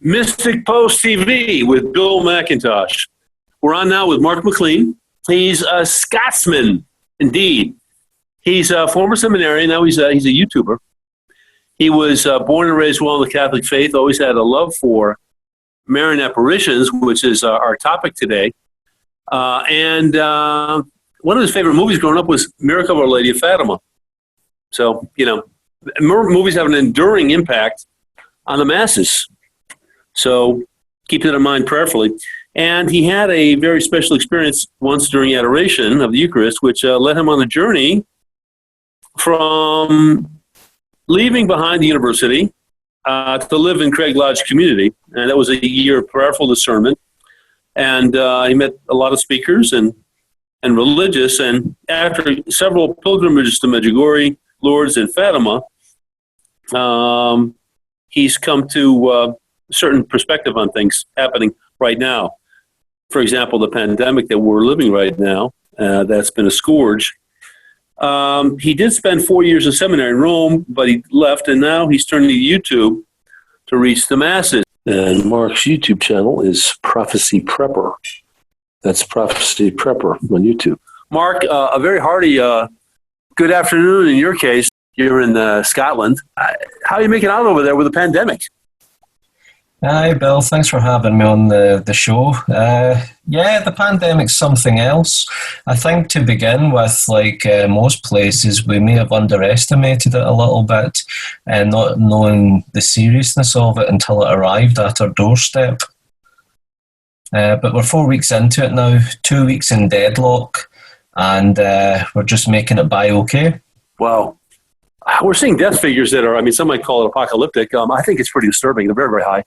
Mystic Post TV with Bill McIntosh. We're on now with Mark McLean. He's a Scotsman, indeed. He's a former seminarian. Now he's a YouTuber. He was born and raised well in the Catholic faith, always had a love for Marian Apparitions, which is our topic today. And one of his favorite movies growing up was Miracle of Our Lady of Fatima. So, movies have an enduring impact on the masses. So keep that in mind prayerfully. And he had a very special experience once during adoration of the Eucharist, which led him on a journey from leaving behind the university to live in Craig Lodge community. And that was a year of prayerful discernment. And he met a lot of speakers and religious. And after several pilgrimages to Medjugorje, Lourdes, and Fatima, he's come to a certain perspective on things happening right now. For example, the pandemic that we're living right now, that's been a scourge. He did spend 4 years in seminary in Rome, but he left, and now he's turning to YouTube to reach the masses. And Mark's YouTube channel is Prophecy Prepper. That's Prophecy Prepper on YouTube. Mark, a very hearty good afternoon in your case. You're in Scotland. How are you making out over there with the pandemic? Hi, Bill. Thanks for having me on the show. The pandemic's something else. I think to begin with, like most places, we may have underestimated it a little bit and not knowing the seriousness of it until it arrived at our doorstep. But we're 4 weeks into it now, 2 weeks in deadlock, and we're just making it by okay. Wow. We're seeing death figures that are, some might call it apocalyptic. I think it's pretty disturbing. They're very, very high.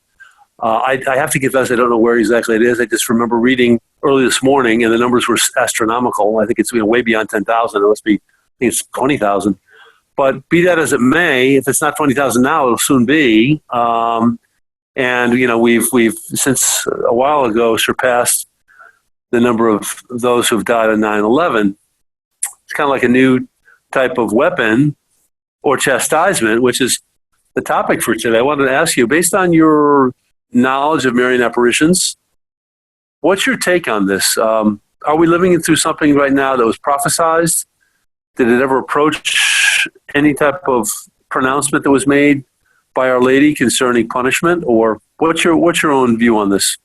I have to confess I don't know where exactly it is. I just remember reading early this morning, and the numbers were astronomical. I think it's way beyond 10,000. It must be, I think it's 20,000. But be that as it may, if it's not 20,000 now, it'll soon be. And we've since a while ago surpassed the number of those who've died on 9/11. It's kind of like a new type of weapon or chastisement, which is the topic for today. I wanted to ask you, based on your knowledge of Marian apparitions, what's your take on this? Are we living through something right now that was prophesized? Did it ever approach any type of pronouncement that was made by Our Lady concerning punishment? Or what's your own view on this?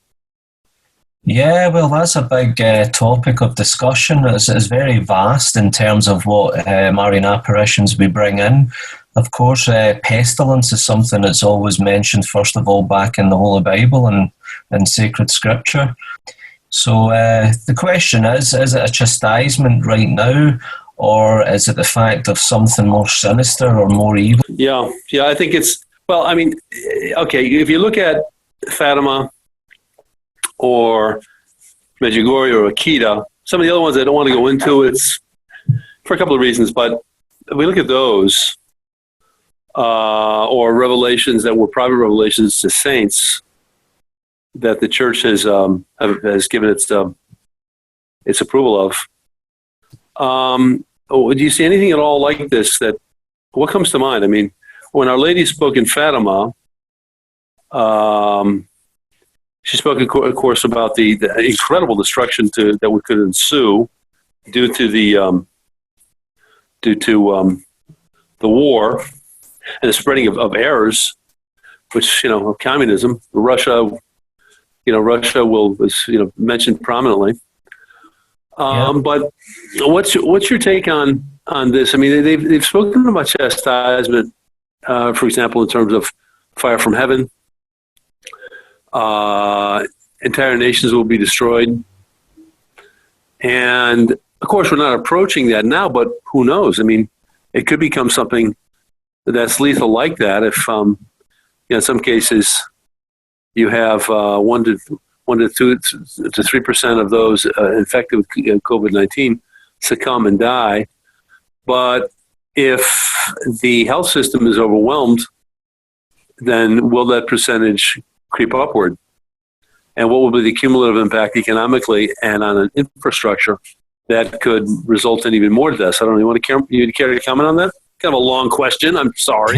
Yeah, well, that's a big topic of discussion. It's very vast in terms of what Marian apparitions we bring in. Of course, pestilence is something that's always mentioned, first of all, back in the Holy Bible and sacred scripture. So the question is it a chastisement right now, or is it the fact of something more sinister or more evil? Yeah, I think it's, okay, if you look at Fatima or Medjugorje or Akita, some of the other ones I don't want to go into, it's for a couple of reasons, but if we look at those, or revelations that were private revelations to saints that the church has given its approval of. Do you see anything at all like this? What comes to mind? When Our Lady spoke in Fatima, she spoke, of course, about the incredible destruction that could ensue due to the war and the spreading of errors, which, of communism. Russia was mentioned prominently. But what's your take on this? They've spoken about chastisement, for example, in terms of fire from heaven. Entire nations will be destroyed. And, of course, we're not approaching that now, but who knows? It could become something that's lethal like that if, in some cases, you have 1 to 2 to 3% of those infected with COVID-19 succumb and die. But if the health system is overwhelmed, then will that percentage creep upward? And what will be the cumulative impact economically and on an infrastructure that could result in even more deaths? I don't know. You care to comment on that? Kind of a long question. I'm sorry.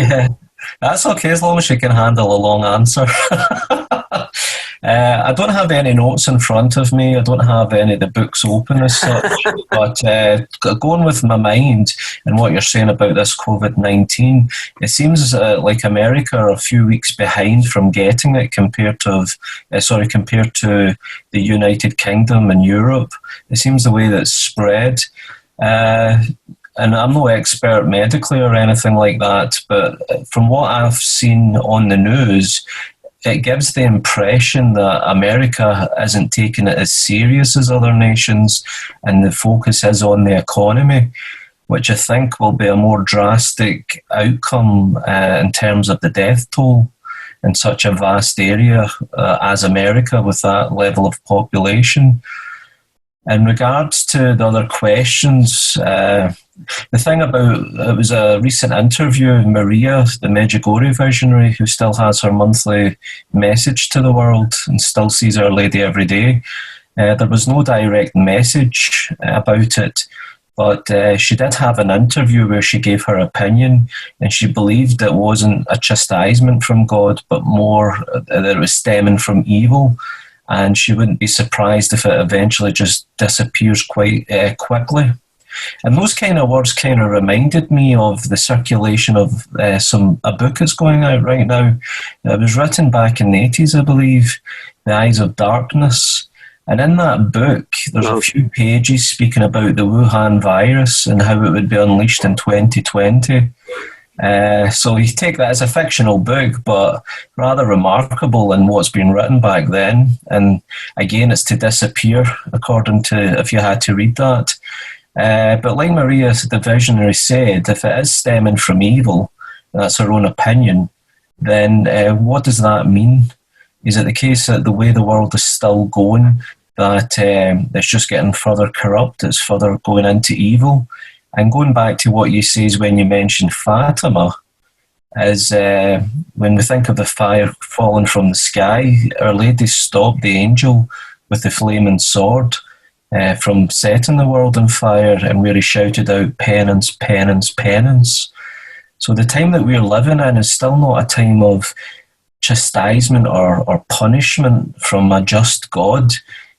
That's okay, as long as you can handle a long answer. I don't have any notes in front of me. I don't have any of the books open as such. But going with my mind and what you're saying about this COVID-19, it seems like America are a few weeks behind from getting it compared to the United Kingdom and Europe. It seems the way that it's spread. And I'm no expert medically or anything like that, but from what I've seen on the news, it gives the impression that America isn't taking it as serious as other nations, and the focus is on the economy, which I think will be a more drastic outcome in terms of the death toll in such a vast area as America with that level of population. In regards to the other questions, the thing about it was a recent interview, Maria, the Medjugorje visionary, who still has her monthly message to the world and still sees Our Lady every day. There was no direct message about it, but she did have an interview where she gave her opinion, and she believed it wasn't a chastisement from God, but more that it was stemming from evil. And she wouldn't be surprised if it eventually just disappears quite quickly. And those kind of words kind of reminded me of the circulation of a book that's going out right now. It was written back in the 80s, I believe, The Eyes of Darkness. And in that book, there's a few pages speaking about the Wuhan virus and how it would be unleashed in 2020. So you take that as a fictional book, but rather remarkable in what's been written back then. And again, it's to disappear, according to, if you had to read that. But like Maria, the visionary, said, if it is stemming from evil, that's her own opinion, then what does that mean? Is it the case that the way the world is still going, that it's just getting further corrupt, it's further going into evil? And going back to what you say when you mentioned Fatima, is when we think of the fire falling from the sky, Our Lady stopped the angel with the flaming sword from setting the world on fire, and where he shouted out, penance, penance, penance. So the time that we're living in is still not a time of chastisement or punishment from a just God.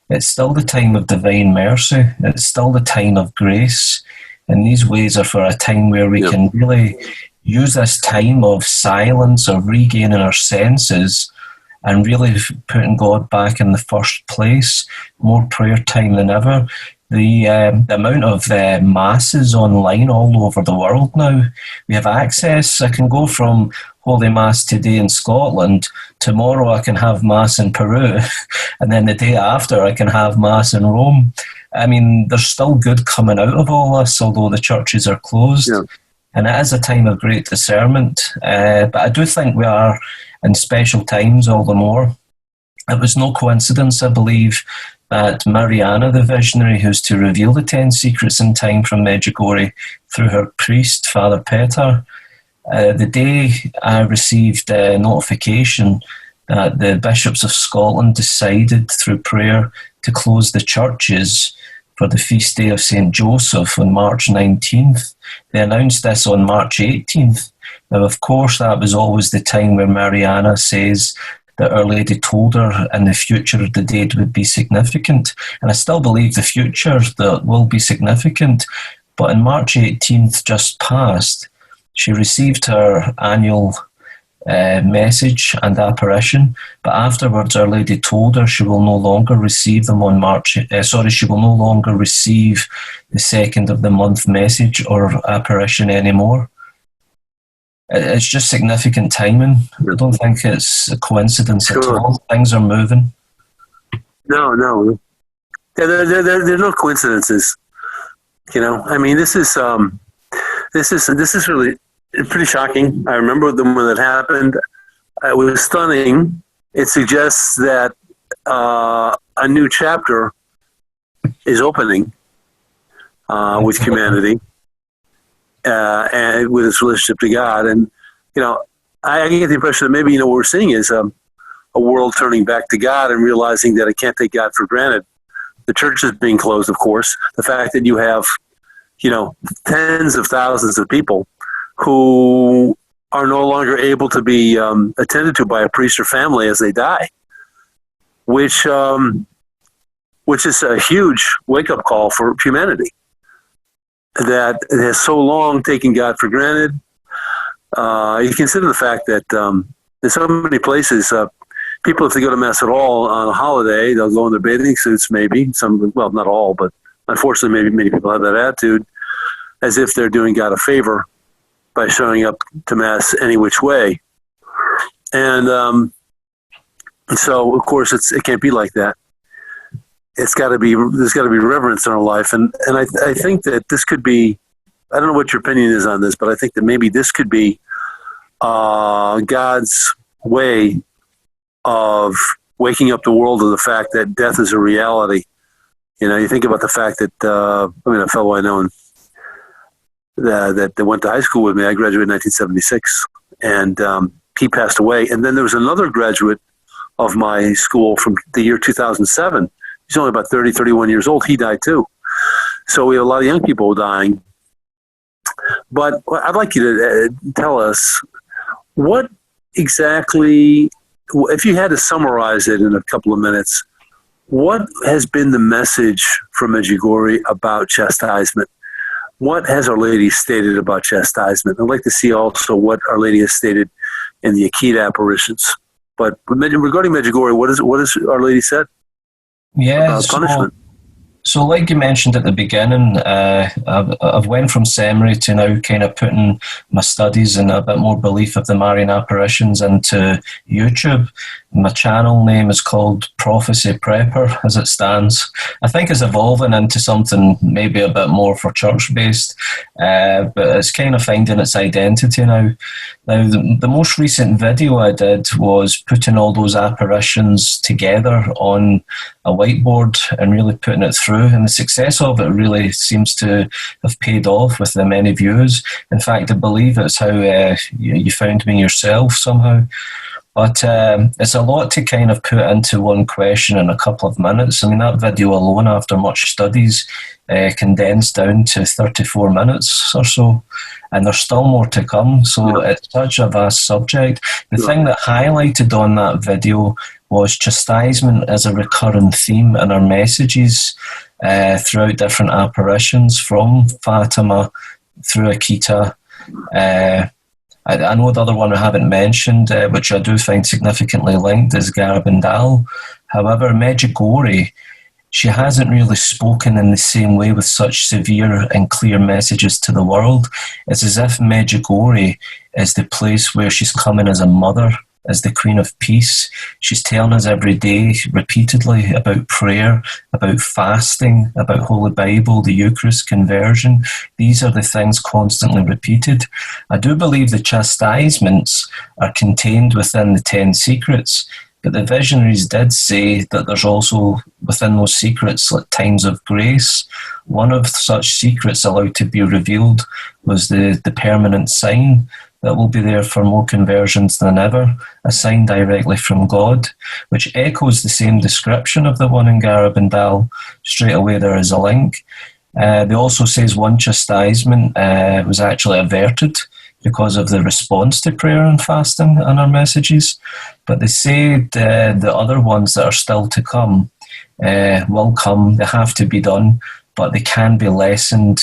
It's still the time of divine mercy. It's still the time of grace. And these ways are for a time where we can really use this time of silence, of regaining our senses, and really putting God back in the first place. More prayer time than ever. The amount of masses online all over the world now, we have access. I can go from Holy Mass today in Scotland, tomorrow I can have Mass in Peru, and then the day after I can have Mass in Rome. I mean, there's still good coming out of all this, although the churches are closed. Yeah. And it is a time of great discernment. But I do think we are in special times all the more. It was no coincidence, I believe, that Mariana, the visionary, who's to reveal the 10 secrets in time from Medjugorje through her priest, Father Petar, the day I received a notification that the bishops of Scotland decided through prayer to close the churches for the feast day of St. Joseph on March 19th. They announced this on March 18th. Now, of course, that was always the time where Mariana says that Our Lady told her in the future the date would be significant. And I still believe the future that will be significant. But on March 18th, just past, she received her annual message and apparition, but afterwards Our Lady told her she will no longer receive them on she will no longer receive the second of the month message or apparition anymore. It's just significant timing. I don't think it's a coincidence at all. Things are moving. No. Yeah, there are no coincidences. You know, I mean, this is really pretty shocking. I remember when that happened. It was stunning. It suggests that a new chapter is opening with humanity. And with its relationship to God. And, you know, I get the impression that maybe, what we're seeing is a world turning back to God and realizing that it can't take God for granted. The church is being closed, of course. The fact that you have, tens of thousands of people who are no longer able to be attended to by a priest or family as they die. which is a huge wake-up call for humanity that has so long taken God for granted. You consider the fact that in so many places, people, if they go to Mass at all on a holiday, they'll go in their bathing suits, maybe. Some, well, not all, but unfortunately, maybe many people have that attitude, as if they're doing God a favor by showing up to Mass any which way. And so, of course, it can't be like that. There's got to be reverence in our life. And I think that this could be, I don't know what your opinion is on this, but I think that maybe this could be God's way of waking up the world to the fact that death is a reality. You know, you think about the fact that, a fellow I know that went to high school with me, I graduated in 1976, and he passed away. And then there was another graduate of my school from the year 2007. He's only about 30, 31 years old. He died too. So we have a lot of young people dying. But I'd like you to tell us what exactly, if you had to summarize it in a couple of minutes, what has been the message from Medjugorje about chastisement? What has Our Lady stated about chastisement? I'd like to see also what Our Lady has stated in the Akita apparitions. But regarding Medjugorje, what has Our Lady said about punishment? So like you mentioned at the beginning, I've went from seminary to now kind of putting my studies and a bit more belief of the Marian apparitions into YouTube. My channel name is called Prophecy Prepper, as it stands. I think it's evolving into something maybe a bit more for church-based, but it's kind of finding its identity now. Now, the most recent video I did was putting all those apparitions together on a whiteboard and really putting it through, and the success of it really seems to have paid off with the many views. In fact, I believe it's how you found me yourself somehow. But it's a lot to kind of put into one question in a couple of minutes. I mean, that video alone, after much studies, condensed down to 34 minutes or so. And there's still more to come. So it's such a vast subject. The thing that highlighted on that video was chastisement as a recurrent theme in our messages throughout different apparitions, from Fatima through Akita. I know the other one I haven't mentioned, which I do find significantly linked, is Garabandal. However, Medjugorje, she hasn't really spoken in the same way with such severe and clear messages to the world. It's as if Medjugorje is the place where she's coming as a mother, as the Queen of Peace. She's telling us every day, repeatedly, about prayer, about fasting, about Holy Bible, the Eucharist, conversion. These are the things constantly repeated. I do believe the chastisements are contained within the 10 secrets, but the visionaries did say that there's also within those secrets like times of grace. One of such secrets allowed to be revealed was the permanent sign that will be there for more conversions than ever, a sign directly from God, which echoes the same description of the one in Garabandal. Straight away there is a link. They also says one chastisement was actually averted because of the response to prayer and fasting in our messages. But they say the other ones that are still to come will come, they have to be done, but they can be lessened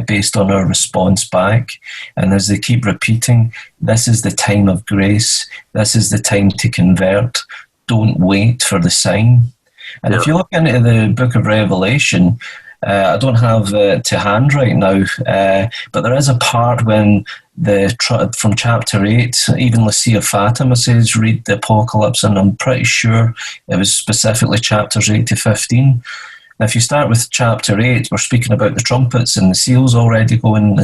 based on our response back. And as they keep repeating, this is the time of grace, this is the time to convert, don't wait for the sign. And if you look into the book of Revelation, I don't have it to hand right now, but there is a part when from chapter 8, even Lucia Fatima says, read the Apocalypse, and I'm pretty sure it was specifically chapters 8 to 15. Now, if you start with chapter 8, we're speaking about the trumpets and the seals already going,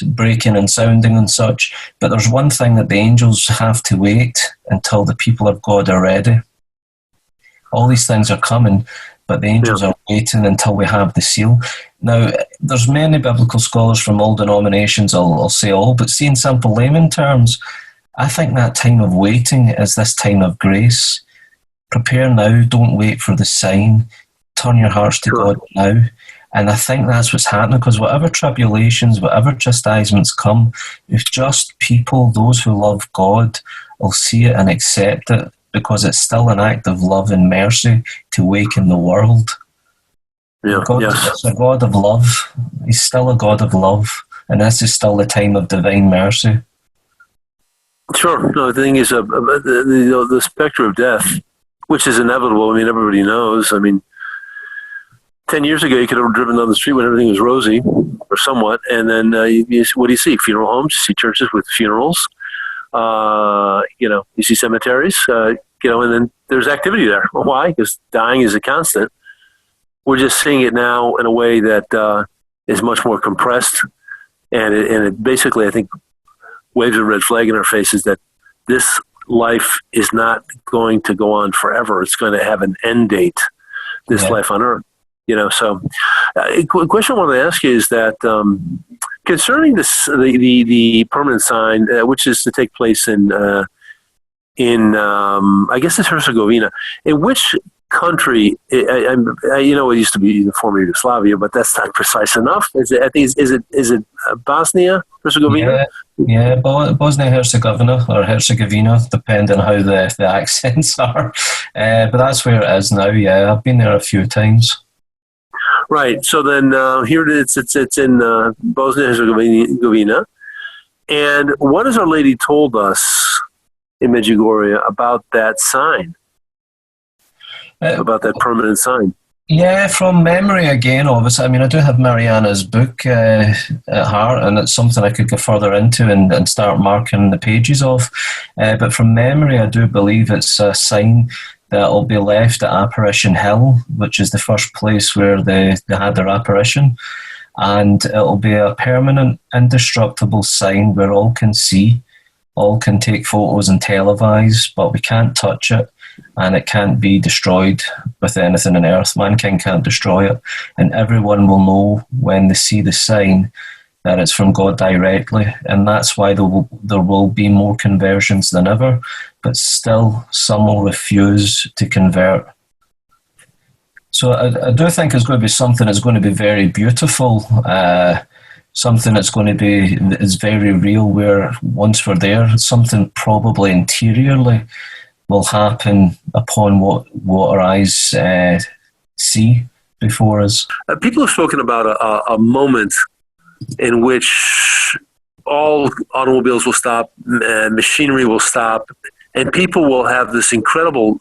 breaking and sounding and such. But there's one thing that the angels have to wait until the people of God are ready. All these things are coming, but the angels are waiting until we have the seal. Now, there's many biblical scholars from all denominations, I'll say all, but see, in simple layman terms, I think that time of waiting is this time of grace. Prepare now, don't wait for the sign. Turn your hearts to God now. And I think that's what's happening, because whatever tribulations, whatever chastisements come, if just people, those who love God, will see it and accept it because it's still an act of love and mercy to waken the world. Yeah. God, Yes. it's a God of love. He's still a God of love, and this is still the time of divine mercy. Sure. No, the thing is, the specter of death, which is inevitable. I mean, everybody knows. I mean, 10 years ago, you could have driven down the street when everything was rosy, or somewhat, and then what do you see? Funeral homes. You see churches with funerals. You see cemeteries. And then there's activity there. Why? Because dying is a constant. We're just seeing it now in a way that is much more compressed, and it basically, I think, waves a red flag in our faces that this life is not going to go on forever. It's going to have an end date, this life on earth. So a question I wanted to ask you is that concerning the permanent sign, which is to take place in I guess it's Herzegovina. In which country? It used to be the former Yugoslavia, but that's not precise enough. Is it Bosnia Herzegovina? Yeah, Bosnia Herzegovina or Herzegovina, depending on how the accents are. But that's where it is now. Yeah, I've been there a few times. Right. So then here it is. It's in Bosnia Herzegovina. And what has Our Lady told us in Medjugorje about that sign, about that permanent sign? Yeah, from memory again, obviously. I mean, I do have Mariana's book at heart, and it's something I could go further into and start marking the pages of. But from memory, I do believe it's a sign that will be left at Apparition Hill, which is the first place where they had their apparition. And it'll be a permanent, indestructible sign where all can see, all can take photos and televise, but we can't touch it, and it can't be destroyed with anything on earth. Mankind can't destroy it. And everyone will know when they see the sign that it's from God directly, and that's why there will be more conversions than ever, but still some will refuse to convert. So I do think it's going to be something that's going to be very beautiful, something that's going to be is very real, where once we're there, something probably interiorly will happen upon what our eyes see before us. People have spoken about a moment in which all automobiles will stop, machinery will stop, and people will have this incredible,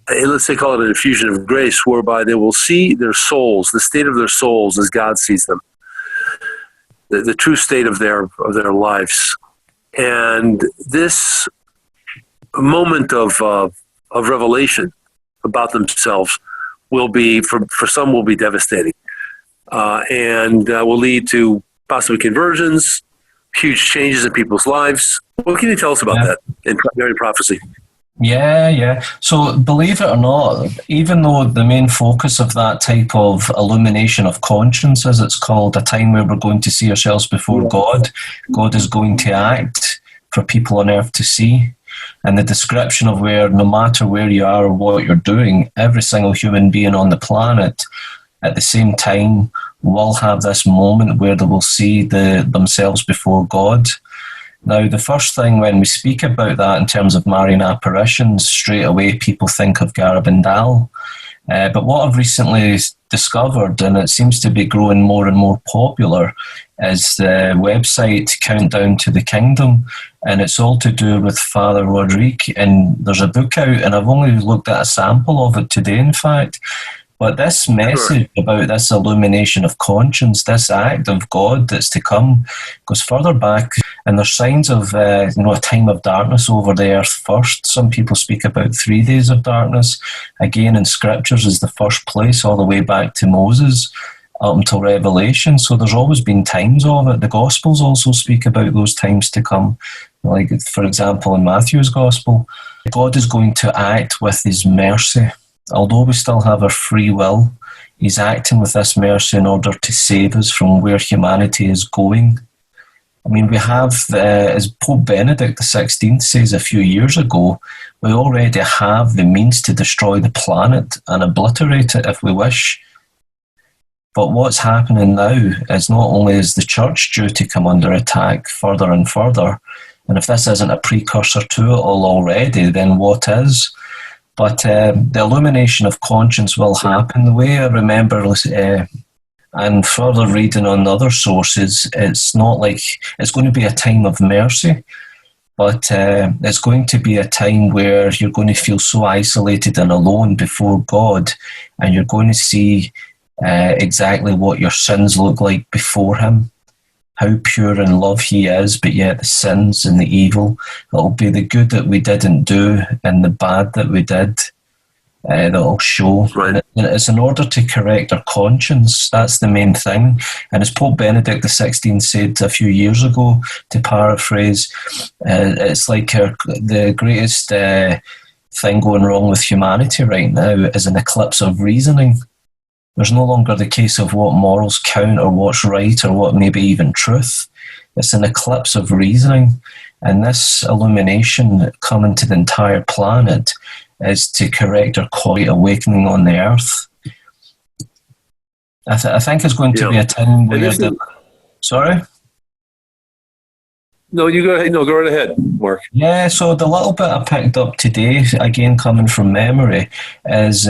let's say, call it an infusion of grace, whereby they will see their souls, the state of their souls as God sees them, the true state of their lives. And this moment of revelation about themselves will be, for some, will be devastating. And will lead to possibly conversions, huge changes in people's lives. What can you tell us about that in Marian prophecy? Yeah. So believe it or not, even though the main focus of that type of illumination of conscience, as it's called, a time where we're going to see ourselves before God is going to act for people on earth to see. And the description of where, no matter where you are or what you're doing, every single human being on the planet at the same time will have this moment where they will see themselves before God. Now, the first thing when we speak about that in terms of Marian apparitions, straight away people think of Garabandal. But what I've recently discovered, and it seems to be growing more and more popular, is the website Countdown to the Kingdom, and it's all to do with Father Rodrigue. And there's a book out, and I've only looked at a sample of it today, in fact. But this message about this illumination of conscience, this act of God that's to come, goes further back, and there's signs of a time of darkness over the earth first. Some people speak about 3 days of darkness. Again, in scriptures is the first place, all the way back to Moses up until Revelation. So there's always been times of it. The Gospels also speak about those times to come. Like, for example, in Matthew's Gospel, God is going to act with his mercy. Although we still have our free will, he's acting with this mercy in order to save us from where humanity is going. I mean, we have, as Pope Benedict XVI says a few years ago, we already have the means to destroy the planet and obliterate it if we wish. But what's happening now is not only is the church due to come under attack further and further, And if this isn't a precursor to it all already, then what is? But the illumination of conscience will happen. The way I remember, and further reading on other sources, it's not like it's going to be a time of mercy, but it's going to be a time where you're going to feel so isolated and alone before God, and you're going to see exactly what your sins look like before Him, how pure in love He is, but yet the sins and the evil. It'll be the good that we didn't do and the bad that we did that'll show. Right. And it's in order to correct our conscience. That's the main thing. And as Pope Benedict XVI said a few years ago, to paraphrase, it's like the greatest thing going wrong with humanity right now is an eclipse of reasoning. There's no longer the case of what morals count or what's right or what may be even truth. It's an eclipse of reasoning. And this illumination coming to the entire planet is to correct our quiet awakening on the earth. I think it's going to be a time where Sorry? No, you go ahead. No, go right ahead, Mark. Yeah, so the little bit I picked up today, again coming from memory, is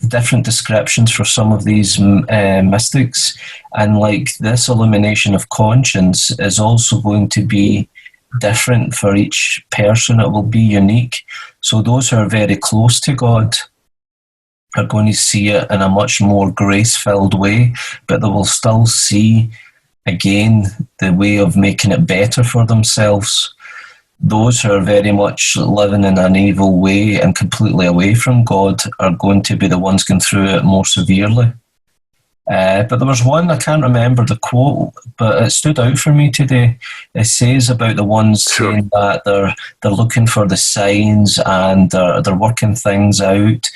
different descriptions for some of these mystics. And like this illumination of conscience is also going to be different for each person. It will be unique. So those who are very close to God are going to see it in a much more grace-filled way, but they will still see, again, the way of making it better for themselves. Those who are very much living in an evil way and completely away from God are going to be the ones going through it more severely. But there was one, I can't remember the quote, but it stood out for me today. It says about the ones saying that they're looking for the signs and they're working things out,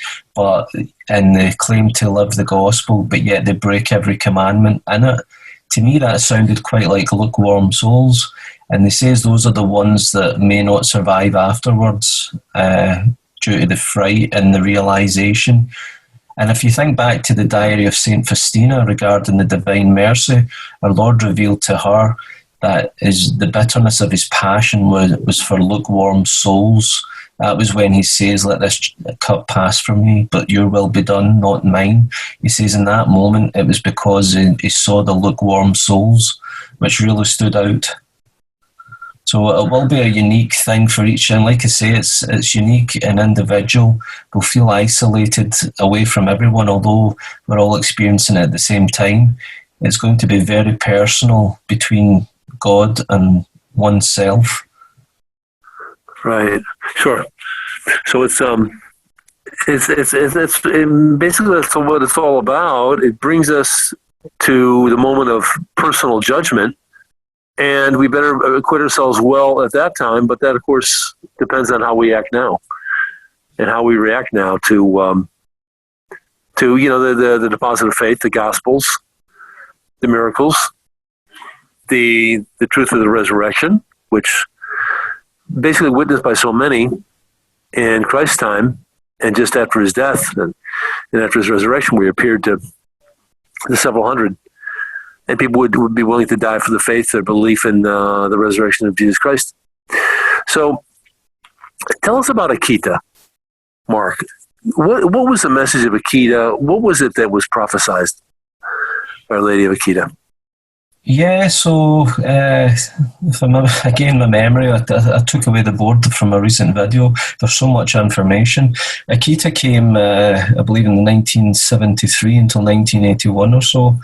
and they claim to live the gospel, but yet they break every commandment in it. To me, that sounded quite like lukewarm souls. And they says those are the ones that may not survive afterwards due to the fright and the realisation. And if you think back to the diary of St. Faustina regarding the divine mercy, our Lord revealed to her that the bitterness of his passion was for lukewarm souls. That was when he says, "Let this cup pass from me, but your will be done, not mine." He says in that moment it was because he saw the lukewarm souls, which really stood out. So it will be a unique thing for each, and like I say, it's unique and individual. We'll feel isolated away from everyone, although we're all experiencing it at the same time. It's going to be very personal between God and oneself. Right. Sure. So it's basically that's what it's all about. It brings us to the moment of personal judgment. And we better acquit ourselves well at that time, but that, of course, depends on how we act now, and how we react now to the deposit of faith, the Gospels, the miracles, the truth of the resurrection, which basically witnessed by so many in Christ's time, and just after his death and after his resurrection, we appeared to the several hundred. And people would be willing to die for the faith, their belief in the resurrection of Jesus Christ. So tell us about Akita, Mark. What was the message of Akita? What was it that was prophesied by Our Lady of Akita? Yeah, so again, my memory, I took away the board from a recent video. There's so much information. Akita came, I believe, in 1973 until 1981 or so.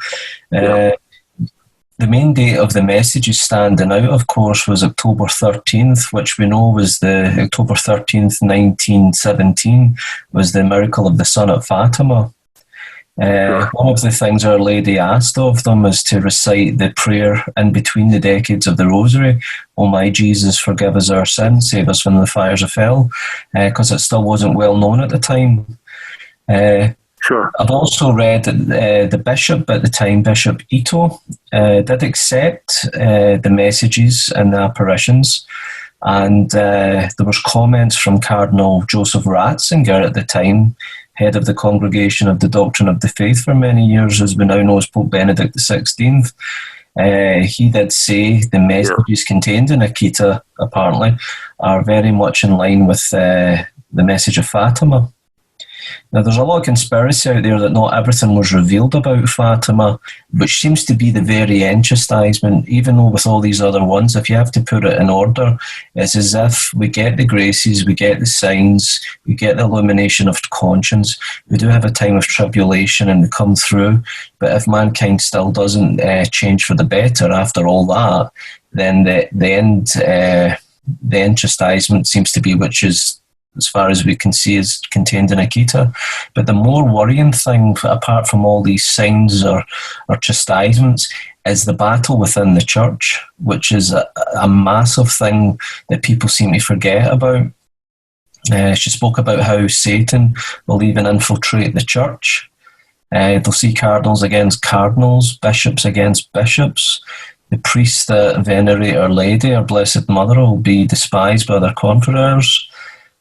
The main date of the messages standing out, of course, was October 13th, which we know was the October 13th, 1917, was the miracle of the sun at Fatima. One of the things Our Lady asked of them is to recite the prayer in between the decades of the Rosary, "O my Jesus, forgive us our sins, save us from the fires of hell," because it still wasn't well known at the time. Sure. I've also read that the bishop at the time, Bishop Ito, did accept the messages and the apparitions, and there was comments from Cardinal Joseph Ratzinger at the time, head of the Congregation of the Doctrine of the Faith for many years, as we now know as Pope Benedict XVI. He did say the messages contained in Akita, apparently, are very much in line with the message of Fatima. Now, there's a lot of conspiracy out there that not everything was revealed about Fatima, which seems to be the very end chastisement, even though with all these other ones, if you have to put it in order, it's as if we get the graces, we get the signs, we get the illumination of conscience, we do have a time of tribulation and we come through, but if mankind still doesn't change for the better after all that, then the end chastisement seems to be, which is, as far as we can see, is contained in Akita. But the more worrying thing, apart from all these signs or chastisements, is the battle within the church, which is a massive thing that people seem to forget about. She spoke about how Satan will even infiltrate the church. They'll see cardinals against cardinals, bishops against bishops. The priests that venerate Our Lady, Our Blessed Mother, will be despised by their confreres.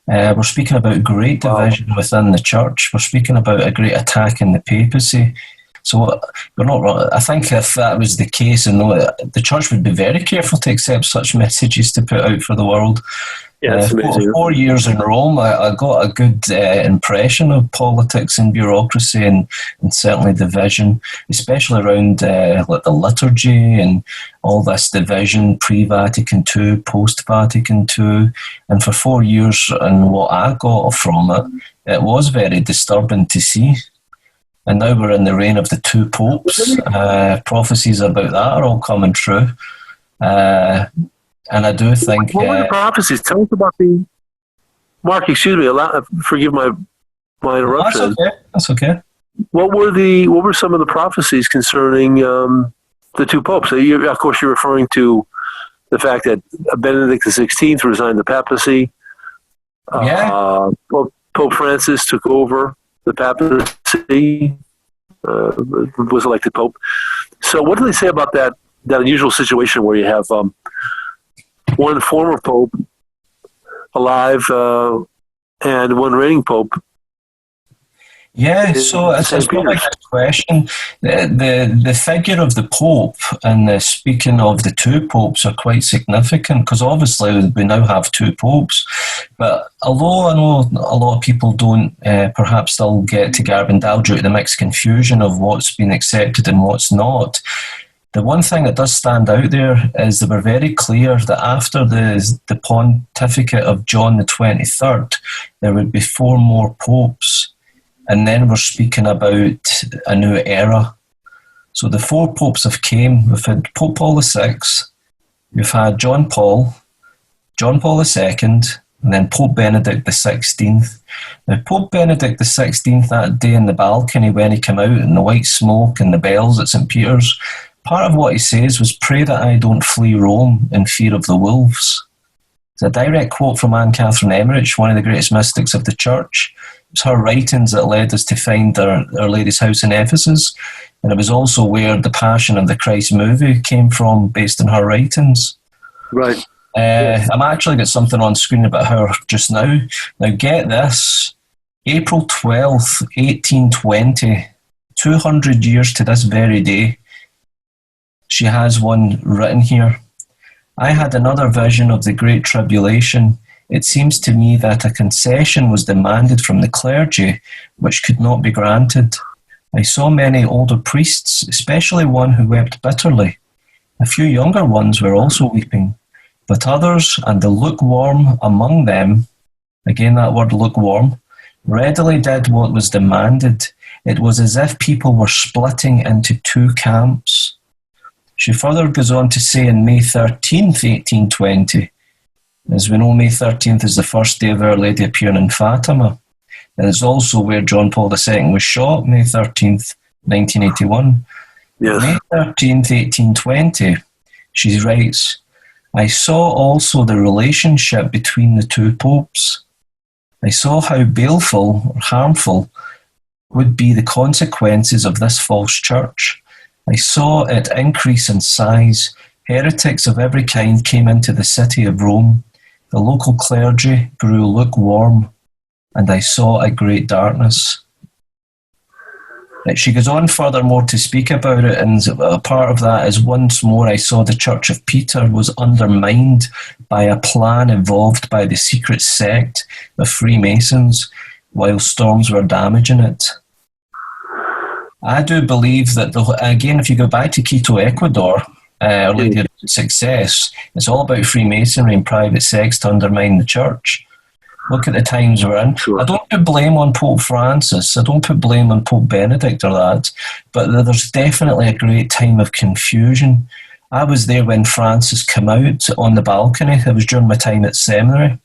We're speaking about great division within the church. We're speaking about a great attack in the papacy. So we're not wrong. I think if that was the case, and the church would be very careful to accept such messages to put out for the world. Yeah, it's amazing. 4 years in Rome, I got a good impression of politics and bureaucracy and certainly division, especially around like the liturgy and all this division pre-Vatican II, post-Vatican II. And for 4 years, and what I got from it, it was very disturbing to see. And now we're in the reign of the two popes. Prophecies about that are all coming true. And I do think... What were the prophecies? Tell us about the... Mark, excuse me, forgive my interruption. That's okay. What were some of the prophecies concerning the two popes? Of course, you're referring to the fact that Benedict XVI resigned the papacy. Pope Francis took over the papacy, was elected pope. So what do they say about that unusual situation where you have one former pope alive and one reigning pope? Yeah, so it's probably a good question. The figure of the Pope and the speaking of the two popes are quite significant because obviously we now have two popes. But although I know a lot of people don't perhaps they'll get to Garbindal due to the mixed confusion of what's been accepted and what's not, the one thing that does stand out there is they were very clear that after the pontificate of John the 23rd, there would be 4 more popes. And then we're speaking about a new era. So the 4 popes have came. We've had Pope Paul VI, we've had John Paul II, and then Pope Benedict XVI. Now, Pope Benedict XVI, that day in the balcony when he came out and the white smoke and the bells at St. Peter's, part of what he says was, "Pray that I don't flee Rome in fear of the wolves." It's a direct quote from Anne Catherine Emmerich, one of the greatest mystics of the church. It was her writings that led us to find Our Lady's house in Ephesus, and it was also where the Passion of the Christ movie came from, based on her writings. Right. I'm actually got something on screen about her just now. Now get this, April 12th, 1820, 200 years to this very day, she has one written here. "I had another vision of the Great Tribulation. It seems to me that a concession was demanded from the clergy, which could not be granted. I saw many older priests, especially one who wept bitterly. A few younger ones were also weeping, but others, and the lukewarm among them," again that word lukewarm, "readily did what was demanded. It was as if people were splitting into 2 camps. She further goes on to say in May 13th, 1820, as we know, May 13th is the first day of Our Lady appearing in Fatima. And it's also where John Paul II was shot, May 13th, 1981. Yes. May 13th, 1820, she writes, "I saw also the relationship between the 2 popes. I saw how baleful or harmful would be the consequences of this false church. I saw it increase in size. Heretics of every kind came into the city of Rome. The local clergy grew lukewarm, and I saw a great darkness." She goes on furthermore to speak about it, and a part of that is, once more I saw the Church of Peter was undermined by a plan evolved by the secret sect of Freemasons, while storms were damaging it. I do believe that, again, if you go back to Quito, Ecuador, Our Lady of Success, it's all about Freemasonry and private sects to undermine the church. Look at the times we're in. Sure. I don't put blame on Pope Francis. I don't put blame on Pope Benedict or that. But there's definitely a great time of confusion. I was there when Francis came out on the balcony. It was during my time at seminary.